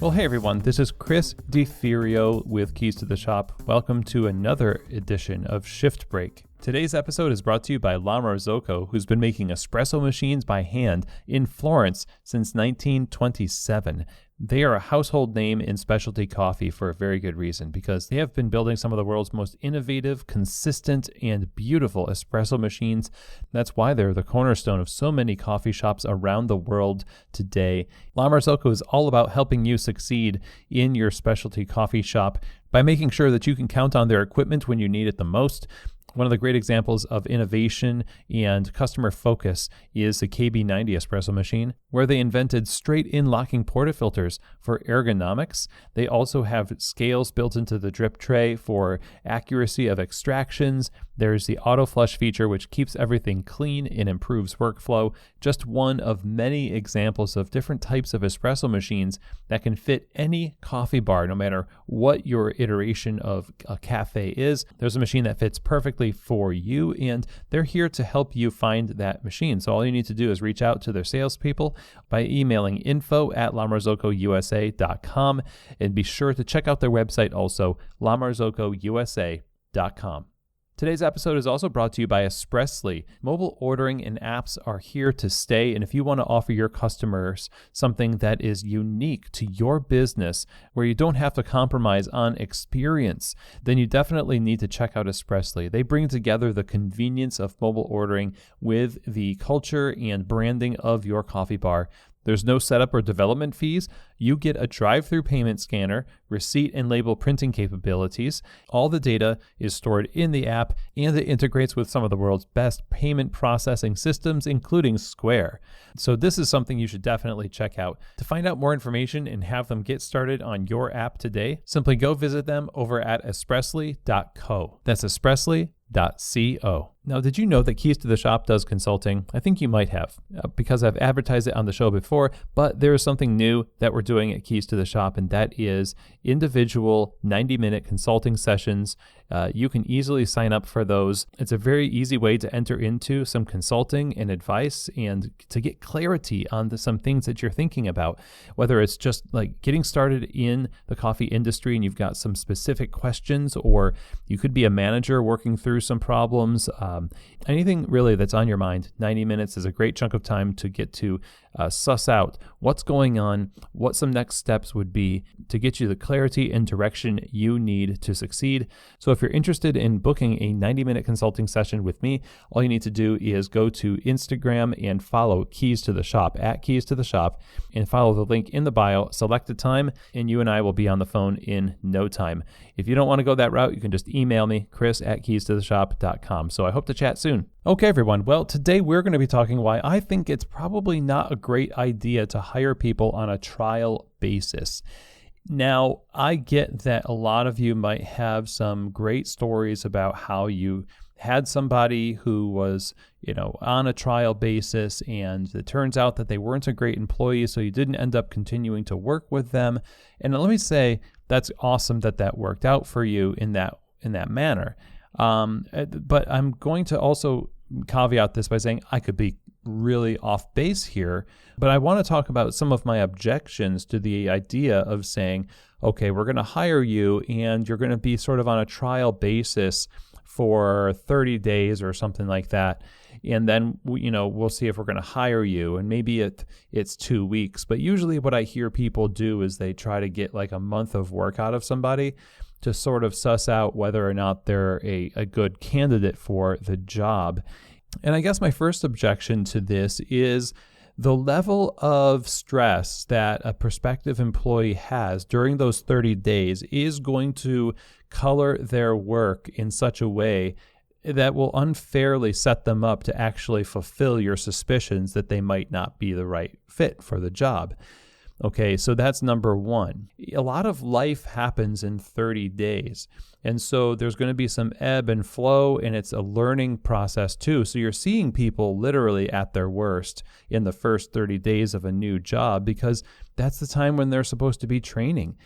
Well, hey everyone, this is Chris DeFirio with Keys to the Shop. Welcome to another edition of Shift Break. Today's episode is brought to you by La Marzocco, who's been making espresso machines by hand in Florence since 1927. They are a household name in specialty coffee for a very good reason, because they have been building some of the world's most innovative, consistent, and beautiful espresso machines. That's why they're the cornerstone of so many coffee shops around the world today. La Marzocco is all about helping you succeed in your specialty coffee shop by making sure that you can count on their equipment when you need it the most. One of the great examples of innovation and customer focus is the KB90 espresso machine, where they invented straight-in locking portafilters for ergonomics. They also have scales built into the drip tray for accuracy of extractions. There's the auto flush feature, which keeps everything clean and improves workflow. Just one of many examples of different types of espresso machines that can fit any coffee bar, no matter what your iteration of a cafe is. There's a machine that fits perfectly for you, and they're here to help you find that machine. So all you need to do is reach out to their salespeople by emailing info@lamarzocousa.com, and be sure to check out their website also, lamarzocousa.com. Today's episode is also brought to you by Espressly. Mobile ordering and apps are here to stay, and if you want to offer your customers something that is unique to your business, where you don't have to compromise on experience, then you definitely need to check out Espressly. They bring together the convenience of mobile ordering with the culture and branding of your coffee bar. There's no setup or development fees. You get a drive-through payment scanner, receipt and label printing capabilities. All the data is stored in the app, and it integrates with some of the world's best payment processing systems, including Square. So this is something you should definitely check out. To find out more information and have them get started on your app today, simply go visit them over at espressly.co. That's espressly.co. Now, did you know that Keys to the Shop does consulting? I think you might have, because I've advertised it on the show before, but there is something new that we're doing at Keys to the Shop, and that is individual 90-minute consulting sessions. You can easily sign up for those. It's a very easy way to enter into some consulting and advice and to get clarity on some things that you're thinking about, whether it's just like getting started in the coffee industry and you've got some specific questions, or you could be a manager working through some problems. Anything really that's on your mind. 90 minutes is a great chunk of time to get to suss out what's going on, what some next steps would be to get you the clarity and direction you need to succeed. So if you're interested in booking a 90-minute consulting session with me, all you need to do is go to Instagram and follow Keys to the Shop, at Keys to the Shop, and follow the link in the bio, select a time, and you and I will be on the phone in no time. If you don't want to go that route, you can just email me, chris@keystotheshop.com. So I hope to chat soon. Okay, everyone. Well, today we're going to be talking why I think it's probably not a great idea to hire people on a trial basis. Now, I get that a lot of you might have some great stories about how you had somebody who was, on a trial basis, and it turns out that they weren't a great employee, so you didn't end up continuing to work with them. And let me say, that's awesome that that worked out for you in that manner. But I'm going to also caveat this by saying I could be really off base here, but I want to talk about some of my objections to the idea of saying, okay, we're going to hire you and you're going to be sort of on a trial basis for 30 days or something like that. And then, we'll see if we're going to hire you. And maybe it's 2 weeks. But usually what I hear people do is they try to get like a month of work out of somebody to sort of suss out whether or not they're a good candidate for the job. And I guess my first objection to this is the level of stress that a prospective employee has during those 30 days is going to color their work in such a way that will unfairly set them up to actually fulfill your suspicions that they might not be the right fit for the job. Okay, so that's number one. A lot of life happens in 30 days. And so there's going to be some ebb and flow, and it's a learning process too. So you're seeing people literally at their worst in the first 30 days of a new job, because that's the time when they're supposed to be training.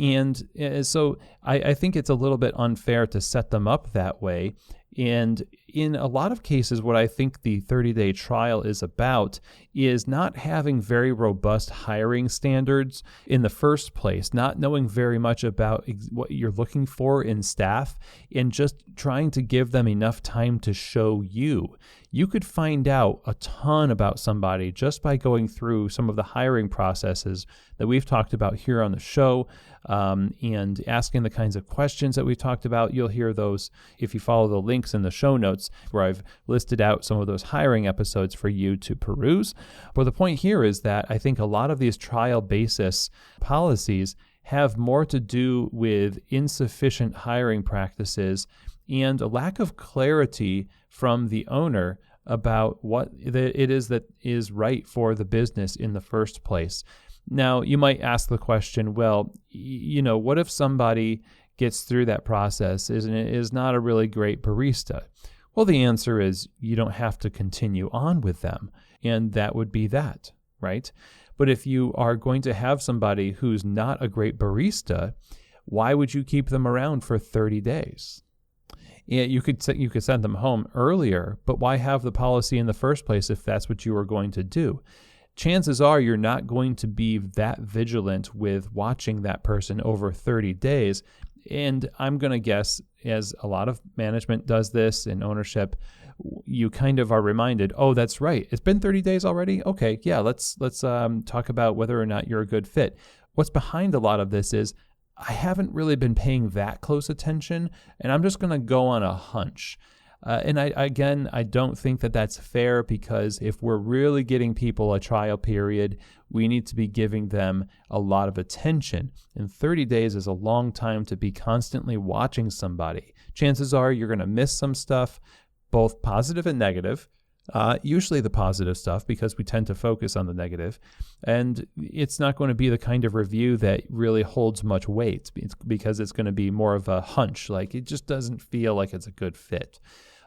And so I think it's a little bit unfair to set them up that way. And in a lot of cases, what I think the 30-day trial is about is not having very robust hiring standards in the first place, not knowing very much about what you're looking for in staff, and just trying to give them enough time to show you. You could find out a ton about somebody just by going through some of the hiring processes that we've talked about here on the show, and asking the kinds of questions that we've talked about. You'll hear those if you follow the links in the show notes where I've listed out some of those hiring episodes for you to peruse. But the point here is that I think a lot of these trial basis policies have more to do with insufficient hiring practices and a lack of clarity from the owner about what it is that is right for the business in the first place. Now, you might ask the question, well, what if somebody gets through that process and is not a really great barista? Well, the answer is you don't have to continue on with them, and that would be that, right? But if you are going to have somebody who's not a great barista, why would you keep them around for 30 days? Yeah, you could send them home earlier, but why have the policy in the first place if that's what you were going to do? Chances are you're not going to be that vigilant with watching that person over 30 days. And I'm going to guess, as a lot of management does this in ownership, you kind of are reminded, oh, that's right, it's been 30 days already? Okay, yeah, let's talk about whether or not you're a good fit. What's behind a lot of this is, I haven't really been paying that close attention, and I'm just going to go on a hunch. And I don't think that that's fair, because if we're really getting people a trial period, we need to be giving them a lot of attention. And 30 days is a long time to be constantly watching somebody. Chances are you're going to miss some stuff, both positive and negative. Usually the positive stuff, because we tend to focus on the negative. And it's not going to be the kind of review that really holds much weight, because it's going to be more of a hunch. Like, it just doesn't feel like it's a good fit.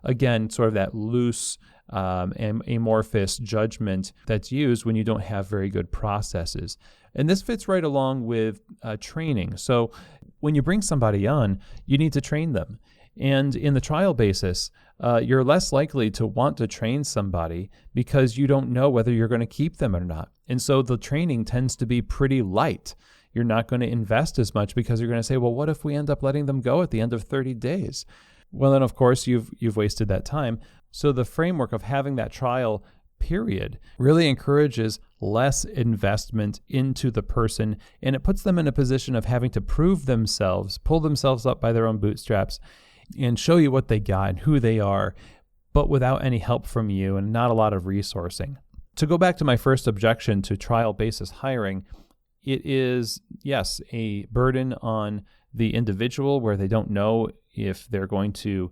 Again, sort of that loose and amorphous judgment that's used when you don't have very good processes. And this fits right along with training. So when you bring somebody on, you need to train them. And in the trial basis, you're less likely to want to train somebody because you don't know whether you're going to keep them or not. And so the training tends to be pretty light. You're not going to invest as much because you're going to say, well, what if we end up letting them go at the end of 30 days? Well, then, of course, you've wasted that time. So the framework of having that trial period really encourages less investment into the person, and it puts them in a position of having to prove themselves, pull themselves up by their own bootstraps, and show you what they got and who they are, but without any help from you and not a lot of resourcing. To go back to my first objection to trial basis hiring, it is, yes, a burden on the individual where they don't know if they're going to,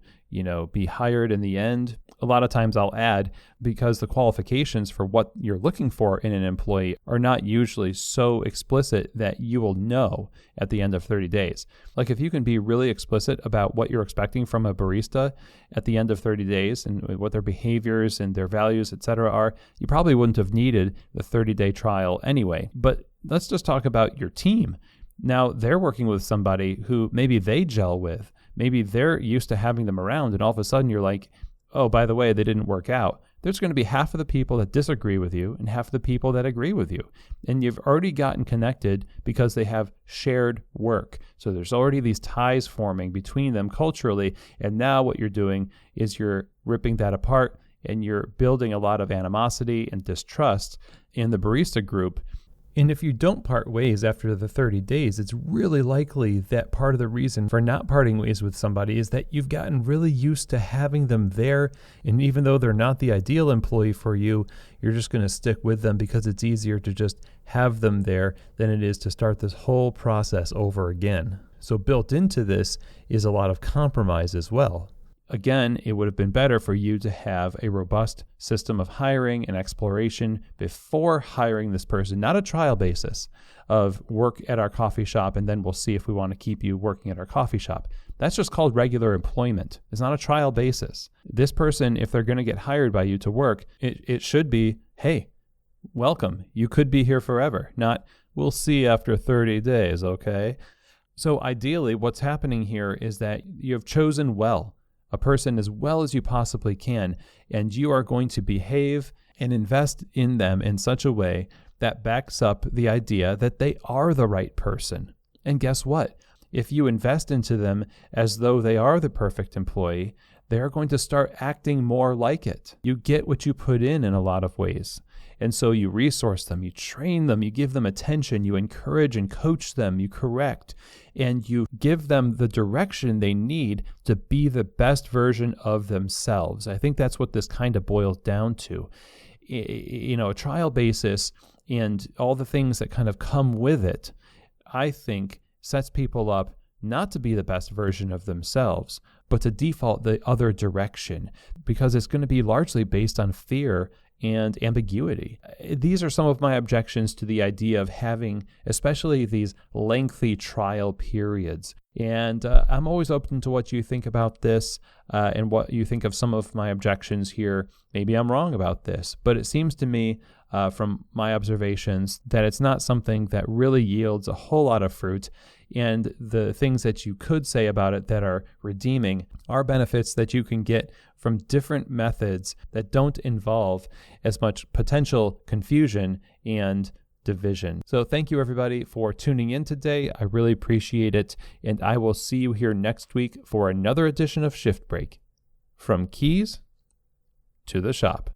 be hired in the end. A lot of times I'll add, because the qualifications for what you're looking for in an employee are not usually so explicit that you will know at the end of 30 days. Like, if you can be really explicit about what you're expecting from a barista at the end of 30 days and what their behaviors and their values, etc. are, you probably wouldn't have needed the 30-day trial anyway. But let's just talk about your team. Now, they're working with somebody who maybe they gel with. Maybe they're used to having them around, and all of a sudden you're like, oh, by the way, they didn't work out. There's going to be half of the people that disagree with you and half of the people that agree with you. And you've already gotten connected because they have shared work. So there's already these ties forming between them culturally. And now what you're doing is you're ripping that apart, and you're building a lot of animosity and distrust in the barista group. And if you don't part ways after the 30 days, it's really likely that part of the reason for not parting ways with somebody is that you've gotten really used to having them there. And even though they're not the ideal employee for you, you're just going to stick with them because it's easier to just have them there than it is to start this whole process over again. So built into this is a lot of compromise as well. Again, it would have been better for you to have a robust system of hiring and exploration before hiring this person, not a trial basis of work at our coffee shop and then we'll see if we want to keep you working at our coffee shop. That's just called regular employment. It's not a trial basis. This person, if they're going to get hired by you to work, it should be, hey, welcome. You could be here forever, not we'll see after 30 days, okay? So ideally, what's happening here is that you have chosen well. a person as well as you possibly can, and you are going to behave and invest in them in such a way that backs up the idea that they are the right person. And guess what? If you invest into them as though they are the perfect employee, they're going to start acting more like it. You get what you put in a lot of ways. And so you resource them, you train them, you give them attention, you encourage and coach them, you correct, and you give them the direction they need to be the best version of themselves. I think that's what this kind of boils down to. A trial basis and all the things that kind of come with it, I think sets people up not to be the best version of themselves, but to default the other direction, because it's going to be largely based on fear and ambiguity. These are some of my objections to the idea of having, especially these lengthy trial periods. And I'm always open to what you think about this and what you think of some of my objections here. Maybe I'm wrong about this, but it seems to me from my observations that it's not something that really yields a whole lot of fruit. And the things that you could say about it that are redeeming are benefits that you can get from different methods that don't involve as much potential confusion and division. So thank you everybody for tuning in today. I really appreciate it. And I will see you here next week for another edition of Shift Break. From keys to the shop.